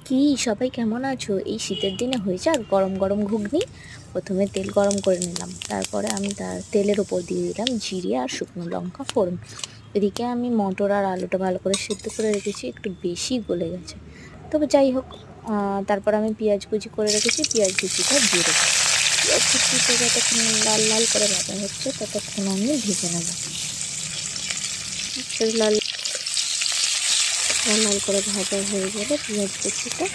কি সবাই কেমন আছো? এই শীতের দিনে হয়েছে আর গরম গরম ঘুগনি। প্রথমে তেল গরম করে নিলাম, তারপরে আমি তার তেলের ওপর দিয়ে দিলাম জিরে আর শুকনো লঙ্কা ফোড়ন। এদিকে আমি মটর আর আলুটা ভালো করে সেদ্ধ করে রেখেছি, একটু বেশি গলে গেছে, তবে যাই হোক। তারপর আমি পেঁয়াজ কুচি করে রেখেছি, পেঁয়াজ কুচিটা দিয়ে দেবো। পেঁয়াজ কুচিটা যতক্ষণ লাল লাল করে ভাজা হচ্ছে ততক্ষণ আমি ভেজে নেব। লাল লাল করে ভাজা হয়ে গেলে পেঁয়াজ কুচিটা,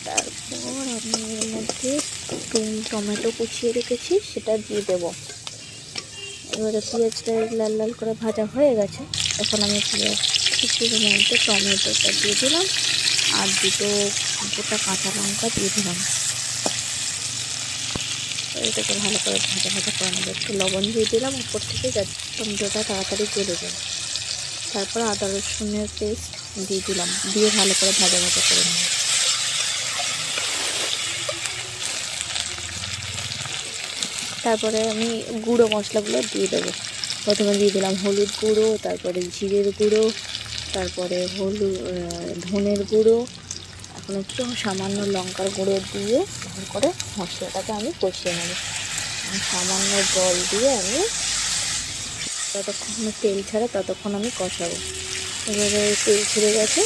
তারপর আমি এর মধ্যে টমেটো কুচিয়ে রেখেছি সেটা দিয়ে দেবো। এবারে পেঁয়াজটা লাল লাল করে ভাজা হয়ে গেছে, তখন আমি পেঁয়াজ কুচির মধ্যে টমেটোটা দিয়ে দিলাম আর দুটো গোটা কাঁচা লঙ্কা দিয়ে দিলাম। এটাকে ভালো করে ভাজা ভাজা করে নেবো। একটু লবণ দিয়ে দিলাম উপর থেকে, যাতে টমেটোটা তাড়াতাড়ি গলে যায়। তারপর আদা রসুনের পেস্ট দিয়ে দিলাম, দিয়ে ভালো করে ভাজা ভাজা করে নেব। তারপরে আমি গুঁড়ো মশলাগুলো দিয়ে দেবো। প্রথমে দিয়ে দিলাম হলুদ গুঁড়ো, তারপরে জিরের গুঁড়ো, তারপরে ধনের গুঁড়ো, এখন একটু সামান্য লঙ্কার গুঁড়ো দিয়ে ভালো করে মশলাটাকে আমি কষিয়ে নেব। সামান্য জল দিয়ে আমি যতক্ষণ তেল ছাড়া ততক্ষণ আমি কষাবো। এবারে তেল ছেড়ে গেছে,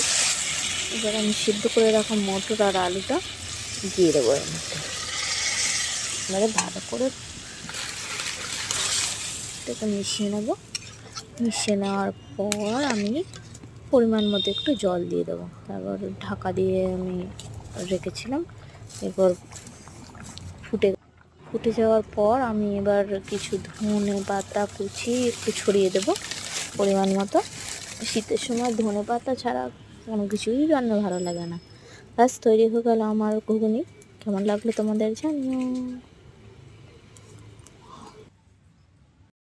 এবার আমি সিদ্ধ করে রাখা মটর আর আলুটা দিয়ে দেবো এর মধ্যে। এবারে ভালো করে এটাকে মিশিয়ে নেব। মিশিয়ে নেওয়ার পর আমি পরিমাণ মতো একটু জল দিয়ে দেবো। তারপর ঢাকা দিয়ে আমি রেখেছিলাম। এরপর ফুটে যাওয়ার পর আমি এবার কিছু ধনে পাতা কুচি একটু ছড়িয়ে দেব পরিমাণ মতো। শীতের সময় ধনে পাতা ছাড়া কোনো কিছুই রান্না ভালো লাগে না। ব্যাস তৈরি হয়ে গেল আমার ঘুগনি। কেমন লাগলো তোমাদের জানিও।